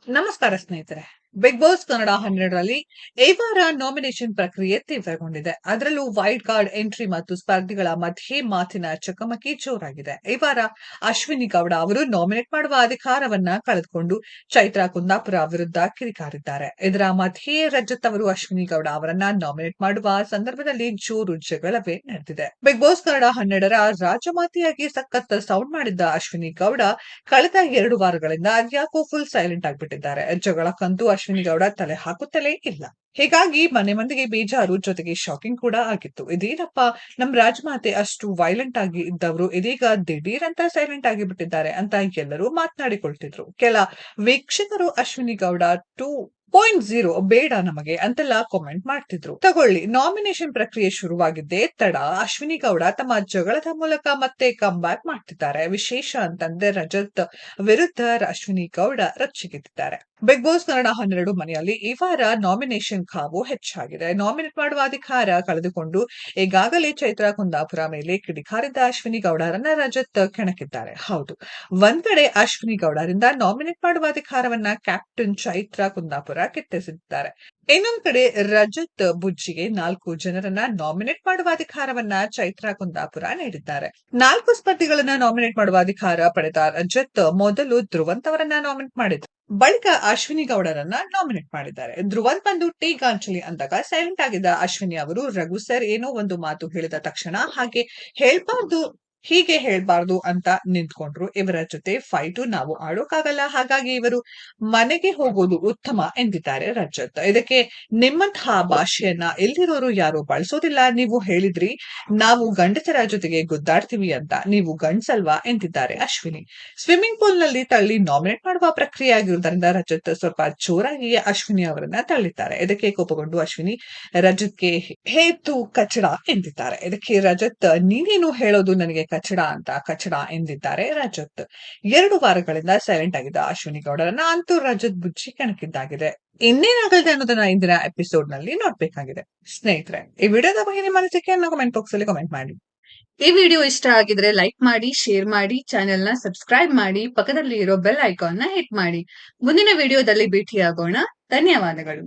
ನಮಸ್ಕಾರ ಸ್ನೇಹಿತರೆ. Big boss Kannada 12ರಲ್ಲಿ ಈ ವಾರ ನಾಮಿನೇಷನ್ ಪ್ರಕ್ರಿಯೆ ತೀವ್ರಗೊಂಡಿದೆ. ಅದರಲ್ಲೂ ವೈಲ್ಡ್ ಕಾರ್ಡ್ ಎಂಟ್ರಿ ಮತ್ತು ಸ್ಪರ್ಧಿಗಳ ಮಧ್ಯೆ ಮಾತಿನ ಚಕಮಕಿ ಜೋರಾಗಿದೆ. ಈ ವಾರ ಅಶ್ವಿನಿ ಗೌಡ ಅವರು ನಾಮಿನೇಟ್ ಮಾಡುವ ಅಧಿಕಾರವನ್ನ ಕಳೆದುಕೊಂಡು ಚೈತ್ರಾ ಕುಂದಾಪುರ ವಿರುದ್ಧ ಕಿಡಿಕಾರಿದ್ದಾರೆ. ಇದರ ಮಧ್ಯೆ ರಜತ್ ಅವರು ಅಶ್ವಿನಿ ಗೌಡ ಅವರನ್ನ ನಾಮಿನೇಟ್ ಮಾಡುವ ಸಂದರ್ಭದಲ್ಲಿ ಜೋರು ಜಗಳವೇ ನಡೆದಿದೆ. ಬಿಗ್ ಬಾಸ್ ಕನ್ನಡ 12ರ ರಾಜಮಾತೆಯಾಗಿ ಸಖತ್ ಸೌಂಡ್ ಮಾಡಿದ್ದ ಅಶ್ವಿನಿ ಗೌಡ ಕಳೆದ 2 ವಾರಗಳಿಂದ ಅದ್ಯಾಕೋ ಫುಲ್ ಸೈಲೆಂಟ್ ಆಗಿಬಿಟ್ಟಿದ್ದಾರೆ. ಜಗಳಕ್ಕಂತೂ ಅಶ್ವಿನಿ ಗೌಡ ತಲೆ ಹಾಕುತ್ತಲೇ ಇಲ್ಲ. ಹೀಗಾಗಿ ಮನೆ ಮಂದಿಗೆ ಬೇಜಾರು, ಜೊತೆಗೆ ಶಾಕಿಂಗ್ ಕೂಡ ಆಗಿತ್ತು. ಇದೇನಪ್ಪ, ನಮ್ ರಾಜಮಾತೆ ಅಷ್ಟು ವೈಲೆಂಟ್ ಆಗಿ ಇದ್ದವರು ಇದೀಗ ದಿಢೀರ್ ಅಂತ ಸೈಲೆಂಟ್ ಆಗಿ ಬಿಟ್ಟಿದ್ದಾರೆ ಅಂತ ಎಲ್ಲರೂ ಮಾತನಾಡಿಕೊಳ್ತಿದ್ರು. ಕೆಲ ವೀಕ್ಷಕರು ಅಶ್ವಿನಿ ಗೌಡ 2.0 ಬೇಡ ನಮಗೆ ಅಂತೆಲ್ಲ ಕಾಮೆಂಟ್ ಮಾಡ್ತಿದ್ರು. ತಗೊಳ್ಳಿ, ನಾಮಿನೇಷನ್ ಪ್ರಕ್ರಿಯೆ ಶುರುವಾಗಿದ್ದೇ ತಡ ಅಶ್ವಿನಿ ಗೌಡ ತಮ್ಮ ಜಗಳದ ಮೂಲಕ ಮತ್ತೆ ಕಮ್ ಬ್ಯಾಕ್ ಮಾಡ್ತಿದ್ದಾರೆ. ವಿಶೇಷ ಅಂತಂದ್ರೆ ರಜತ್ ವಿರುದ್ಧ ಅಶ್ವಿನಿ ಗೌಡ ರಚ್ಚಿಗೆದ್ದಿದ್ದಾರೆ. ಬಿಗ್ ಬಾಸ್ ಕನ್ನಡ 12 ಮನೆಯಲ್ಲಿ ಈ ವಾರ ನಾಮಿನೇಷನ್ ಕಾವು ಹೆಚ್ಚಾಗಿದೆ. ನಾಮಿನೇಟ್ ಮಾಡುವ ಅಧಿಕಾರ ಕಳೆದುಕೊಂಡು ಈಗಾಗಲೇ ಚೈತ್ರಾ ಕುಂದಾಪುರ ಮೇಲೆ ಕಿಡಿಕಾರಿದ್ದ ಅಶ್ವಿನಿ ಗೌಡರನ್ನ ರಜತ್ ಕೆಣಕಿದ್ದಾರೆ. ಹೌದು, ಒಂದ್ ಕಡೆ ಅಶ್ವಿನಿ ಗೌಡರಿಂದ ನಾಮಿನೇಟ್ ಮಾಡುವ ಅಧಿಕಾರವನ್ನ ಕ್ಯಾಪ್ಟನ್ ಚೈತ್ರಾ ಕುಂದಾಪುರ ಕಿತ್ತೆಸೆದಿದ್ದಾರೆ. ಇನ್ನೊಂದ್ ಕಡೆ ರಜತ್ ಬುಜ್ಜಿಗೆ 4 ಜನರನ್ನ ನಾಮಿನೇಟ್ ಮಾಡುವ ಅಧಿಕಾರವನ್ನ ಚೈತ್ರಾ ಕುಂದಾಪುರ ನೀಡಿದ್ದಾರೆ. 4 ಸ್ಪರ್ಧಿಗಳನ್ನ ನಾಮಿನೇಟ್ ಮಾಡುವ ಅಧಿಕಾರ ಪಡೆದ ರಜತ್ ಮೊದಲು ಧ್ರುವಂತ್ ಅವರನ್ನ ನಾಮಿನೇಟ್ ಮಾಡಿದ್ರು. ಬಳಿಕ ಅಶ್ವಿನಿ ಗೌಡರನ್ನ ನಾಮಿನೇಟ್ ಮಾಡಿದ್ದಾರೆ. ಧ್ರುವಂತ್ ಬಂದು ಟೀ ಗಾಂಚಲಿ ಅಂದಾಗ ಸೈಲೆಂಟ್ ಆಗಿದ್ದ ಅಶ್ವಿನಿ ಅವರು ರಘು ಸರ್ ಏನೋ ಒಂದು ಮಾತು ಹೇಳಿದ ತಕ್ಷಣ ಹೀಗೆ ಹೇಳ್ಬಾರ್ದು ಅಂತ ನಿಂತ್ಕೊಂಡ್ರು. ಇವರ ಜೊತೆ ಫೈಟು ನಾವು ಆಡೋಕ್ಕಾಗಲ್ಲ, ಹಾಗಾಗಿ ಇವರು ಮನೆಗೆ ಹೋಗೋದು ಉತ್ತಮ ಎಂದಿದ್ದಾರೆ ರಜತ್. ಇದಕ್ಕೆ ನಿಮ್ಮಂತಹ ಭಾಷೆಯನ್ನ ಎಲ್ಲಿರೋರು ಯಾರು ಬಳಸೋದಿಲ್ಲ. ನೀವು ಹೇಳಿದ್ರಿ ನಾವು ಗಂಡಸರ ಜೊತೆಗೆ ಗುದ್ದಾಡ್ತೀವಿ ಅಂತ, ನೀವು ಗಂಡ್ಸಲ್ವಾ ಎಂದಿದ್ದಾರೆ ಅಶ್ವಿನಿ. ಸ್ವಿಮ್ಮಿಂಗ್ ಪೂಲ್ ನಲ್ಲಿ ತಳ್ಳಿ ನಾಮಿನೇಟ್ ಮಾಡುವ ಪ್ರಕ್ರಿಯೆ ಆಗಿರುವುದರಿಂದ ರಜತ್ ಸ್ವಲ್ಪ ಜೋರಾಗಿ ಅಶ್ವಿನಿ ಅವರನ್ನ ತಳ್ಳಿದ್ದಾರೆ. ಇದಕ್ಕೆ ಕೋಪಗೊಂಡು ಅಶ್ವಿನಿ ರಜತ್ಗೆ ಹೇತು ಕಚಡ ಎಂದಿದ್ದಾರೆ. ಇದಕ್ಕೆ ರಜತ್ ನೀನೇನು ಹೇಳೋದು ನನಗೆ ಕಚಡ ಎಂದಿದ್ದಾರೆ ರಜತ್. 2 ವಾರಗಳಿಂದ ಸೈಲೆಂಟ್ ಆಗಿದ್ದ ಅಶ್ವಿನಿ ಗೌಡರನ್ನ ಅಂತೂ ರಜತ್ ಬುಜ್ಜಿ ಕೆಣಕಿದ್ದಾಗಿದೆ. ಇನ್ನೇನಾಗಲಿದೆ ಅನ್ನೋದನ್ನ ಇಂದಿನ ಎಪಿಸೋಡ್ ನಲ್ಲಿ ನೋಡ್ಬೇಕಾಗಿದೆ. ಸ್ನೇಹಿತರೆ, ಈ ವಿಡಿಯೋದ ಬಗ್ಗೆ ನಿಮ್ಮ ಅನಿಸಿಕೆಯನ್ನು ಕಮೆಂಟ್ ಬಾಕ್ಸ್ ಅಲ್ಲಿ ಕಮೆಂಟ್ ಮಾಡಿ. ಈ ವಿಡಿಯೋ ಇಷ್ಟ ಆಗಿದ್ರೆ ಲೈಕ್ ಮಾಡಿ, ಶೇರ್ ಮಾಡಿ, ಚಾನೆಲ್ ನ ಸಬ್ಸ್ಕ್ರೈಬ್ ಮಾಡಿ, ಪಕ್ಕದಲ್ಲಿ ಇರೋ ಬೆಲ್ ಐಕಾನ್ ನ ಹಿಟ್ ಮಾಡಿ. ಮುಂದಿನ ವಿಡಿಯೋದಲ್ಲಿ ಭೇಟಿಯಾಗೋಣ. ಧನ್ಯವಾದಗಳು.